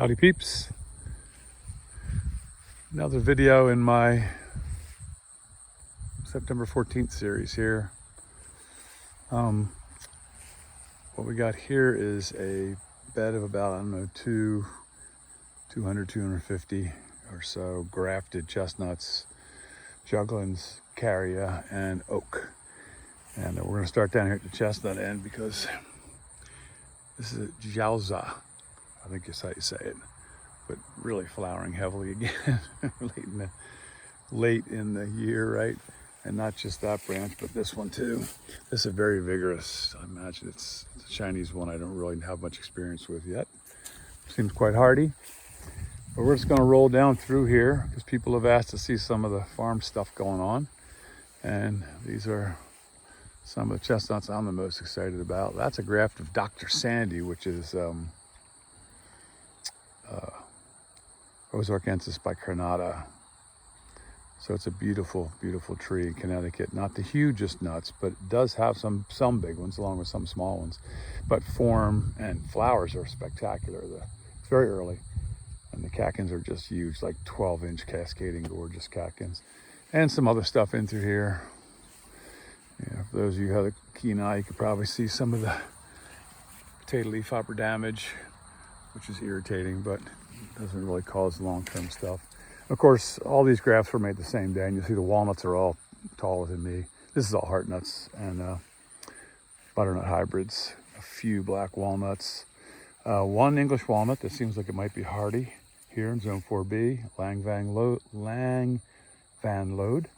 Howdy peeps. Another video in my September 14th series here. What we got here is a bed of about, I don't know, 200, 250 or so grafted chestnuts, juglans, carria, and oak. And we're going to start down here at the chestnut end because this is a jiaoza. I think that's how you say it, but really flowering heavily again late in the year, right? And not just that branch, but this one too. This is very vigorous. I imagine it's a Chinese one I don't really have much experience with yet. Seems quite hardy. But we're just going to roll down through here because people have asked to see some of the farm stuff going on. And these are some of the chestnuts I'm the most excited about. That's a graft of Dr. Sandy, which is Ozarkensis bicornata. So it's a beautiful, beautiful tree in Connecticut. Not the hugest nuts, but it does have some big ones along with some small ones. But form and flowers are spectacular. It's very early. And the catkins are just huge, like 12-inch cascading gorgeous catkins. And some other stuff in through here. Yeah, for those of you who have a keen eye, you could probably see some of the potato leaf hopper damage, which is irritating, but doesn't really cause long-term stuff. Of course, all these grafts were made the same day, and you'll see the walnuts are all taller than me. This is all heart nuts and butternut hybrids, a few black walnuts, one English walnut that seems like it might be hardy here in Zone 4B, Lang Van Lode.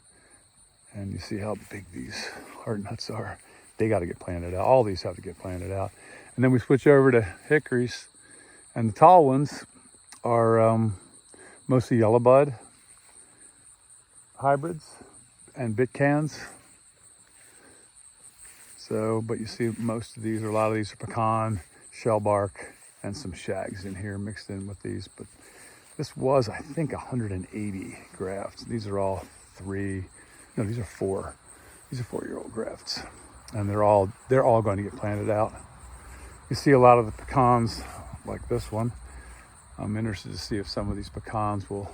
And you see how big these heart nuts are. They got to get planted out. All these have to get planted out. And then we switch over to hickories. And the tall ones are mostly yellow bud hybrids and bit cans. So, but you see most of these, or a lot of these are pecan, shellbark, and some shags in here mixed in with these. But this was, I think, 180 grafts. These are all these are 4. These are 4-year-old grafts. And they're all going to get planted out. You see a lot of the pecans like this one. I'm interested to see if some of these pecans will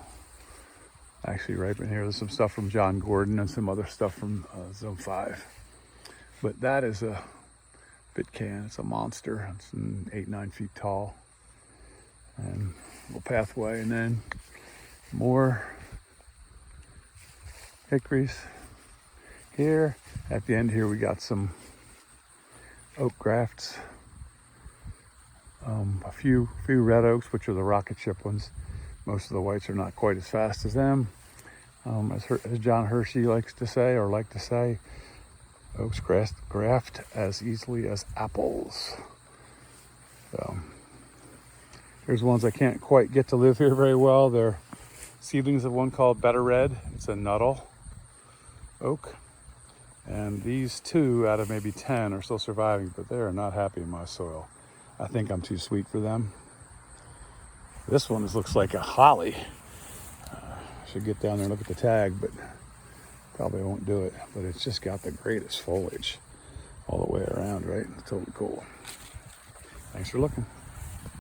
actually ripen here. There's some stuff from John Gordon and some other stuff from Zone 5. But that is a bit can. It's a monster. It's 8-9 feet tall. And a little pathway, and then more hickories. Here at the end here we got some oak grafts, a few red oaks, which are the rocket ship ones. Most of the whites are not quite as fast as them. As John Hershey likes to say, oaks graft as easily as apples. So here's ones I can't quite get to live here very well. They're seedlings of one called Better Red. It's a nuttall oak. And these 2 out of maybe 10 are still surviving, but they are not happy in my soil. I think I'm too sweet for them. This one looks like a holly. Should get down there and look at the tag, but probably won't do it. But it's just got the greatest foliage all the way around, right? It's totally cool. Thanks for looking.